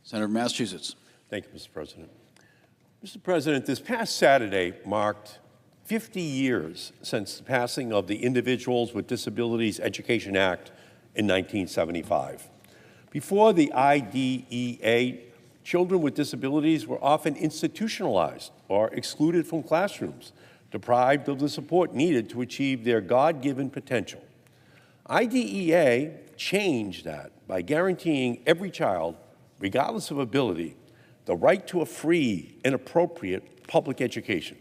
Senator from Massachusetts. Thank you, Mr. President. Mr. President, this past Saturday marked 50 years since the passing of the Individuals with Disabilities Education Act in 1975. Before the IDEA, children with disabilities were often institutionalized or excluded from classrooms, deprived of the support needed to achieve their God-given potential. IDEA changed that by guaranteeing every child, regardless of ability, the right to a free and appropriate public education.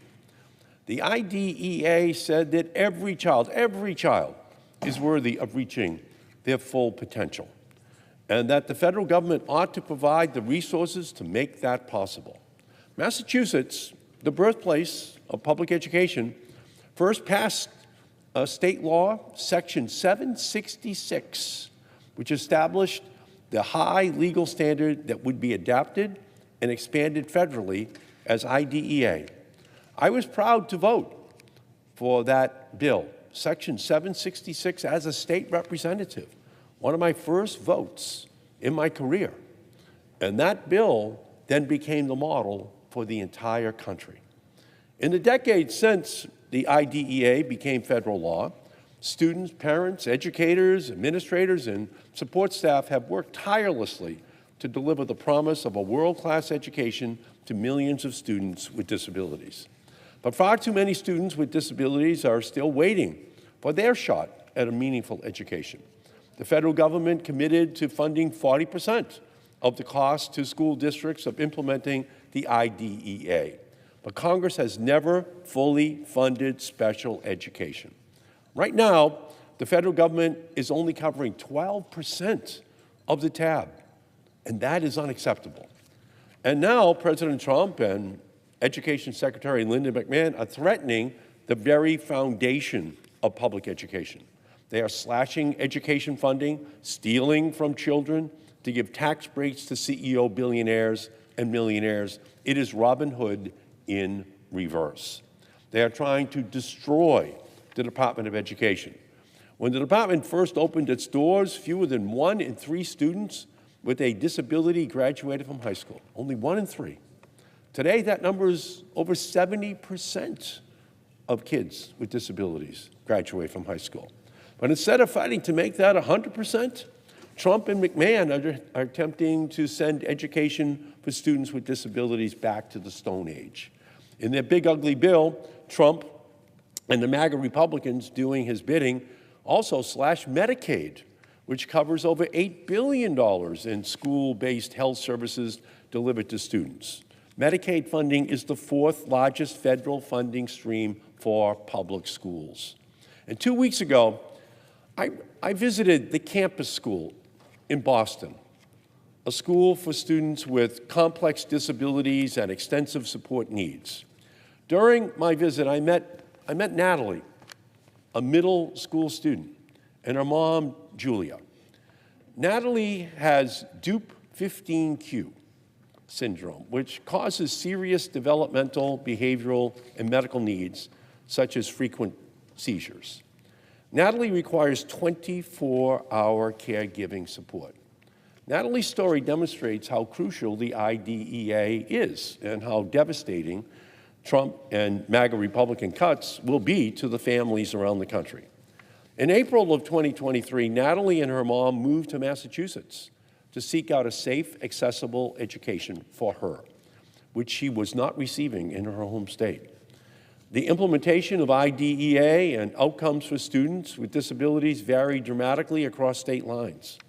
The IDEA said that every child is worthy of reaching their full potential, and that the federal government ought to provide the resources to make that possible. Massachusetts, the birthplace of public education, first passed a state law, Section 766, which established the high legal standard that would be adapted and expanded federally as IDEA. I was proud to vote for that bill, Section 766, as a state representative, one of my first votes in my career. And that bill then became the model for the entire country. In the decades since the IDEA became federal law, students, parents, educators, administrators, and support staff have worked tirelessly to deliver the promise of a world-class education to millions of students with disabilities. But far too many students with disabilities are still waiting for their shot at a meaningful education. The federal government committed to funding 40% of the cost to school districts of implementing the IDEA. But Congress has never fully funded special education. Right now, the federal government is only covering 12% of the tab, and that is unacceptable. And now President Trump and Education Secretary Linda McMahon are threatening the very foundation of public education. They are slashing education funding, stealing from children to give tax breaks to CEO billionaires and millionaires. It is Robin Hood in reverse. They are trying to destroy the Department of Education. When the department first opened its doors, fewer than 1 in 3 students with a disability graduated from high school. Only 1 in 3. Today, that number is over 70% of kids with disabilities graduate from high school. But instead of fighting to make that 100%, Trump and McMahon are attempting to send education for students with disabilities back to the Stone Age. In their big ugly bill, Trump and the MAGA Republicans doing his bidding also slashed Medicaid, which covers over $8 billion in school-based health services delivered to students. Medicaid funding is the 4th largest federal funding stream for public schools. And 2 weeks ago, I visited the campus school in Boston, a school for students with complex disabilities and extensive support needs. During my visit, I met Natalie, a middle school student, and her mom, Julia. Natalie has DUP 15Q syndrome, which causes serious developmental, behavioral, and medical needs, such as frequent seizures. Natalie requires 24-hour caregiving support. Natalie's story demonstrates how crucial the IDEA is and how devastating Trump and MAGA Republican cuts will be to the families around the country. In April of 2023, Natalie and her mom moved to Massachusetts to seek out a safe, accessible education for her, which she was not receiving in her home state. The implementation of IDEA and outcomes for students with disabilities vary dramatically across state lines.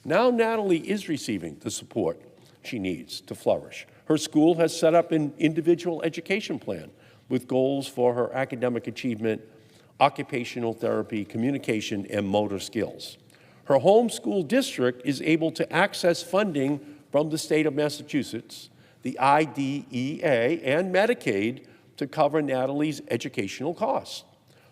Now Natalie is receiving the support she needs to flourish. Her school has set up an individual education plan with goals for her academic achievement, occupational therapy, communication, and motor skills. Her home school district is able to access funding from the state of Massachusetts, the IDEA, and Medicaid to cover Natalie's educational costs.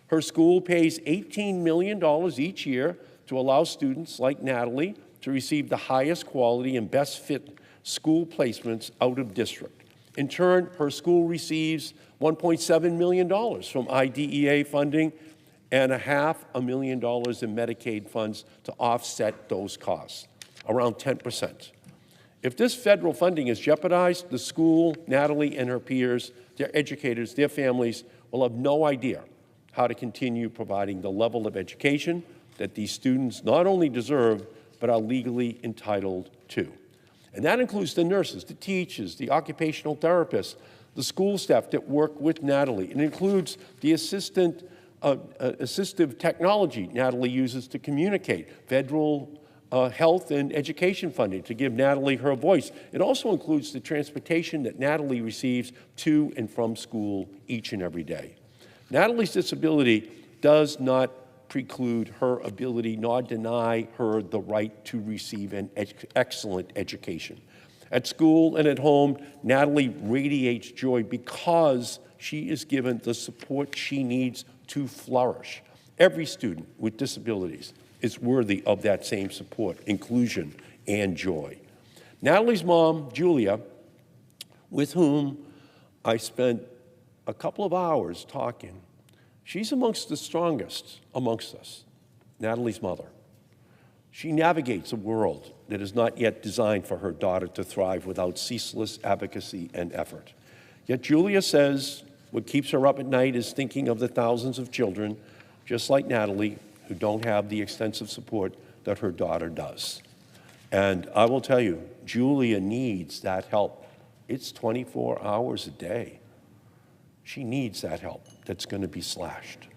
Her school pays $18 million each year to allow students like Natalie to receive the highest quality and best fit school placements out of district. In turn, her school receives $1.7 million from IDEA funding and $500,000 in Medicaid funds to offset those costs, around 10%. If this federal funding is jeopardized, the school, Natalie and her peers, their educators, their families will have no idea how to continue providing the level of education that these students not only deserve, but are legally entitled to. And that includes the nurses, the teachers, the occupational therapists, the school staff that work with Natalie. It includes the assistive technology Natalie uses to communicate, federal health and education funding to give Natalie her voice. It also includes the transportation that Natalie receives to and from school each and every day. Natalie's disability does not preclude her ability nor deny her the right to receive an excellent education. At school and at home, Natalie radiates joy because she is given the support she needs to flourish. Every student with disabilities is worthy of that same support, inclusion, and joy. Natalie's mom, Julia, with whom I spent a couple of hours talking, she's amongst the strongest amongst us, Natalie's mother. She navigates a world that is not yet designed for her daughter to thrive without ceaseless advocacy and effort. Yet Julia says what keeps her up at night is thinking of the thousands of children, just like Natalie, who don't have the extensive support that her daughter does. And I will tell you, Julia needs that help. It's 24 hours a day. She needs that help that's going to be slashed.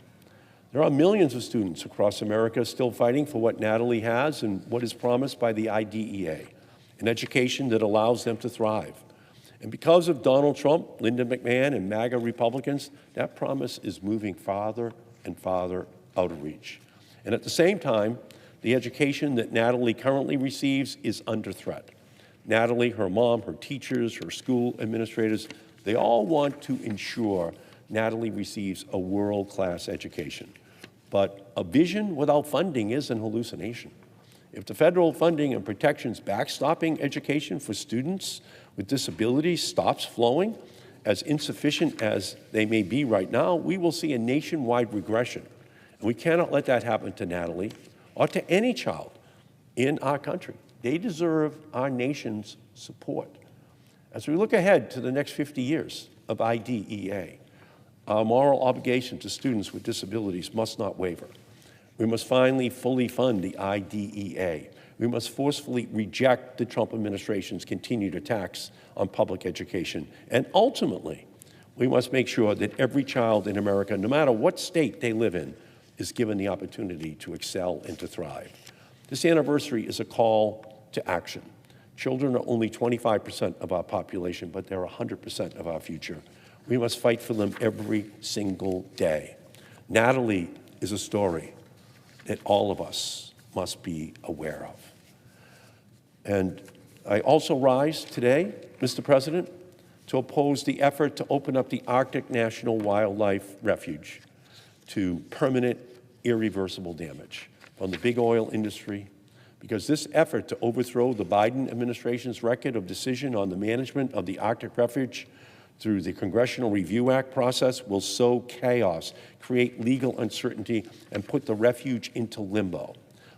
There are millions of students across America still fighting for what Natalie has and what is promised by the IDEA, an education that allows them to thrive. And because of Donald Trump, Linda McMahon, and MAGA Republicans, that promise is moving farther and farther out of reach. And at the same time, the education that Natalie currently receives is under threat. Natalie, her mom, her teachers, her school administrators, they all want to ensure Natalie receives a world-class education. But a vision without funding is an hallucination. If the federal funding and protections backstopping education for students with disabilities stops flowing, as insufficient as they may be right now, we will see a nationwide regression. And we cannot let that happen to Natalie or to any child in our country. They deserve our nation's support. As we look ahead to the next 50 years of IDEA, our moral obligation to students with disabilities must not waver. We must finally fully fund the IDEA. We must forcefully reject the Trump administration's continued attacks on public education. And ultimately, we must make sure that every child in America, no matter what state they live in, is given the opportunity to excel and to thrive. This anniversary is a call to action. Children are only 25% of our population, but they're 100% of our future. We must fight for them every single day. Natalie is a story that all of us must be aware of. And I also rise today, Mr. President, to oppose the effort to open up the Arctic National Wildlife Refuge to permanent, irreversible damage from the big oil industry, because this effort to overthrow the Biden administration's record of decision on the management of the Arctic Refuge through the Congressional Review Act process will sow chaos, create legal uncertainty, and put the refuge into limbo.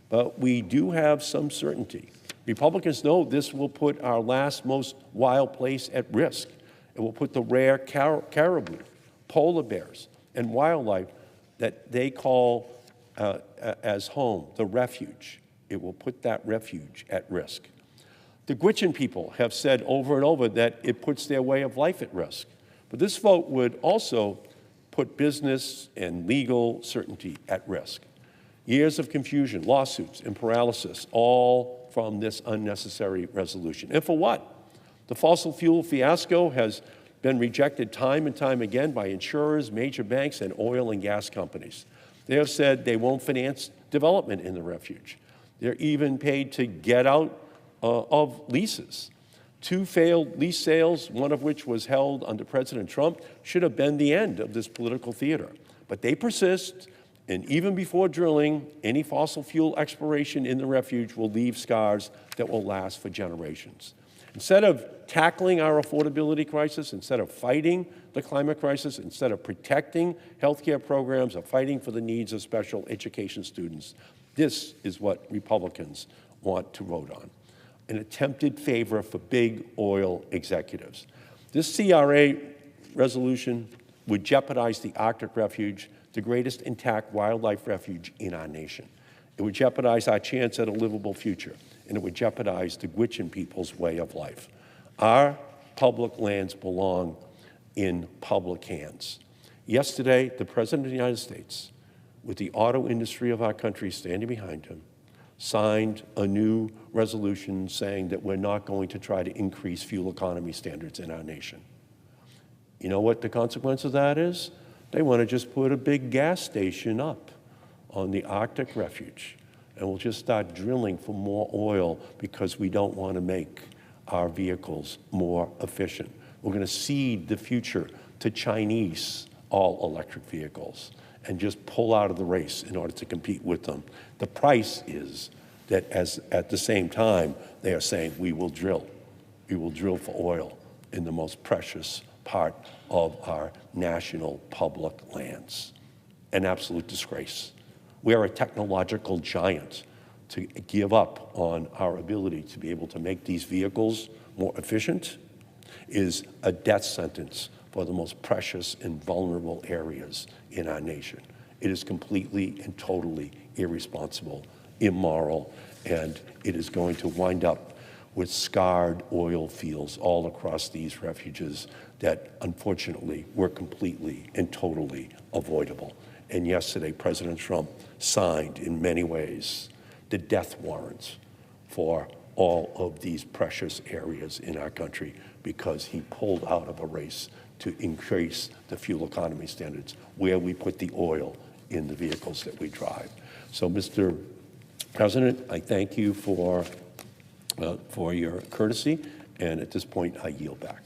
But we do have some certainty. Republicans know this will put our last most wild place at risk. It will put the rare caribou, polar bears, and wildlife that they call as home, the refuge. It will put that refuge at risk. The Gwich'in people have said over and over that it puts their way of life at risk. But this vote would also put business and legal certainty at risk. Years of confusion, lawsuits, and paralysis, all from this unnecessary resolution. And for what? The fossil fuel fiasco has been rejected time and time again by insurers, major banks, and oil and gas companies. They have said they won't finance development in the refuge. They're even paid to get out of leases. 2 failed lease sales, one of which was held under President Trump, should have been the end of this political theater. But they persist, and even before drilling, any fossil fuel exploration in the refuge will leave scars that will last for generations. Instead of tackling our affordability crisis, instead of fighting the climate crisis, instead of protecting healthcare programs or fighting for the needs of special education students, this is what Republicans want to vote on. an attempted favor for big oil executives. This CRA resolution would jeopardize the Arctic refuge, the greatest intact wildlife refuge in our nation. It would jeopardize our chance at a livable future, and it would jeopardize the Gwich'in people's way of life. Our public lands belong in public hands. Yesterday, the President of the United States, with the auto industry of our country standing behind him, signed a new resolution saying that we're not going to try to increase fuel economy standards in our nation. You know what the consequence of that is? They want to just put a big gas station up on the Arctic refuge, and we'll just start drilling for more oil because we don't want to make our vehicles more efficient. We're going to cede the future to Chinese all-electric vehicles and just pull out of the race in order to compete with them. The price is that at the same time, they are saying, we will drill for oil in the most precious part of our national public lands. An absolute disgrace. We are a technological giant. To give up on our ability to be able to make these vehicles more efficient is a death sentence for the most precious and vulnerable areas in our nation. It is completely and totally irresponsible, immoral, and it is going to wind up with scarred oil fields all across these refuges that unfortunately were completely and totally avoidable. And yesterday, President Trump signed, in many ways, the death warrants for all of these precious areas in our country because he pulled out of a race to increase the fuel economy standards where we put the oil in the vehicles that we drive. So, Mr. President, I thank you for your courtesy, and at this point, I yield back.